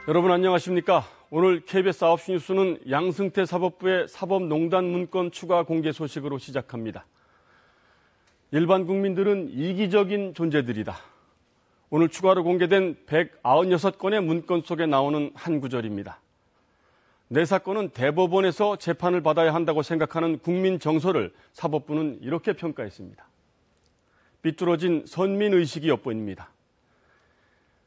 여러분 안녕하십니까? 오늘 KBS 9시 뉴스는 양승태 사법부의 사법농단 문건 추가 공개 소식으로 시작합니다. 일반 국민들은 이기적인 존재들이다. 오늘 추가로 공개된 196건의 문건 속에 나오는 한 구절입니다. 내 사건은 대법원에서 재판을 받아야 한다고 생각하는 국민 정서를 사법부는 이렇게 평가했습니다. 삐뚤어진 선민의식이 엿보입니다.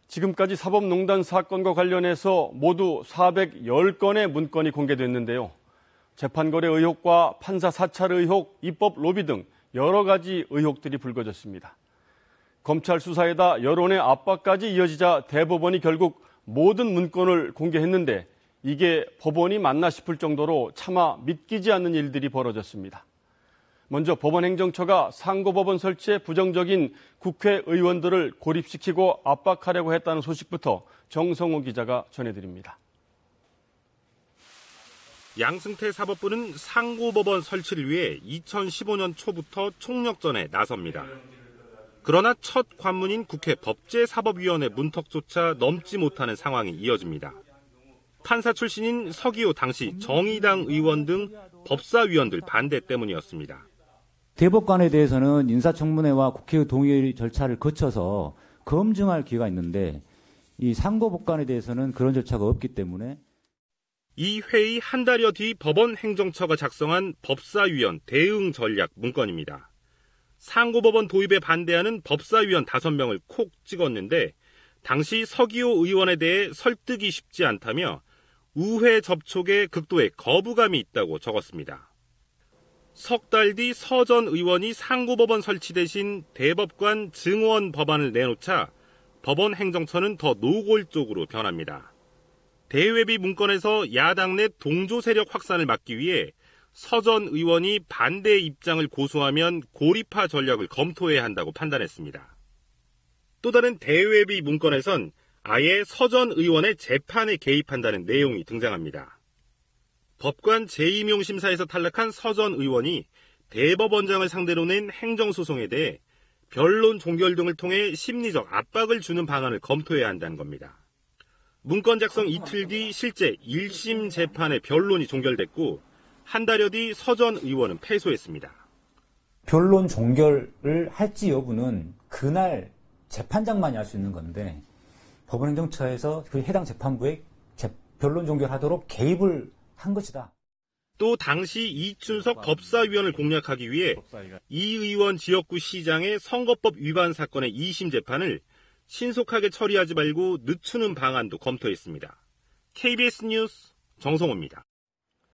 지금까지 사법농단 사건과 관련해서 모두 410건의 문건이 공개됐는데요. 재판거래 의혹과 판사 사찰 의혹, 입법 로비 등 여러 가지 의혹들이 불거졌습니다. 검찰 수사에다 여론의 압박까지 이어지자 대법원이 결국 모든 문건을 공개했는데 이게 법원이 맞나 싶을 정도로 차마 믿기지 않는 일들이 벌어졌습니다. 먼저 법원행정처가 상고법원 설치에 부정적인 국회의원들을 고립시키고 압박하려고 했다는 소식부터 정성호 기자가 전해드립니다. 양승태 사법부는 상고법원 설치를 위해 2015년 초부터 총력전에 나섭니다. 그러나 첫 관문인 국회 법제사법위원회 문턱조차 넘지 못하는 상황이 이어집니다. 판사 출신인 서기호 당시 정의당 의원 등 법사위원들 반대 때문이었습니다. 대법관에 대해서는 인사청문회와 국회의 동의 절차를 거쳐서 검증할 기회가 있는데 이 상고법관에 대해서는 그런 절차가 없기 때문에 이 회의 한 달여 뒤 법원행정처가 작성한 법사위원 대응 전략 문건입니다. 상고법원 도입에 반대하는 법사위원 5명을 콕 찍었는데 당시 서기호 의원에 대해 설득이 쉽지 않다며 우회 접촉에 극도의 거부감이 있다고 적었습니다. 석 달 뒤 서 전 의원이 상고법원 설치 대신 대법관 증원 법안을 내놓자 법원 행정처는 더 노골적으로 변합니다. 대외비 문건에서 야당 내 동조 세력 확산을 막기 위해 서 전 의원이 반대 입장을 고수하면 고립화 전략을 검토해야 한다고 판단했습니다. 또 다른 대외비 문건에선 아예 서 전 의원의 재판에 개입한다는 내용이 등장합니다. 법관 재임용 심사에서 탈락한 서 전 의원이 대법원장을 상대로 낸 행정소송에 대해 변론 종결 등을 통해 심리적 압박을 주는 방안을 검토해야 한다는 겁니다. 문건 작성 이틀 뒤 실제 1심 재판의 변론이 종결됐고 한 달여 뒤 서 전 의원은 패소했습니다. 변론 종결을 할지 여부는 그날 재판장만이 알 수 있는 건데 법원행정처에서 그 해당 재판부에 변론 종결하도록 개입을 한 것이다. 또 당시 이춘석 법사위원을 공략하기 위해 이 의원 지역구 시장의 선거법 위반 사건의 2심 재판을 신속하게 처리하지 말고 늦추는 방안도 검토했습니다. KBS 뉴스 정성호입니다.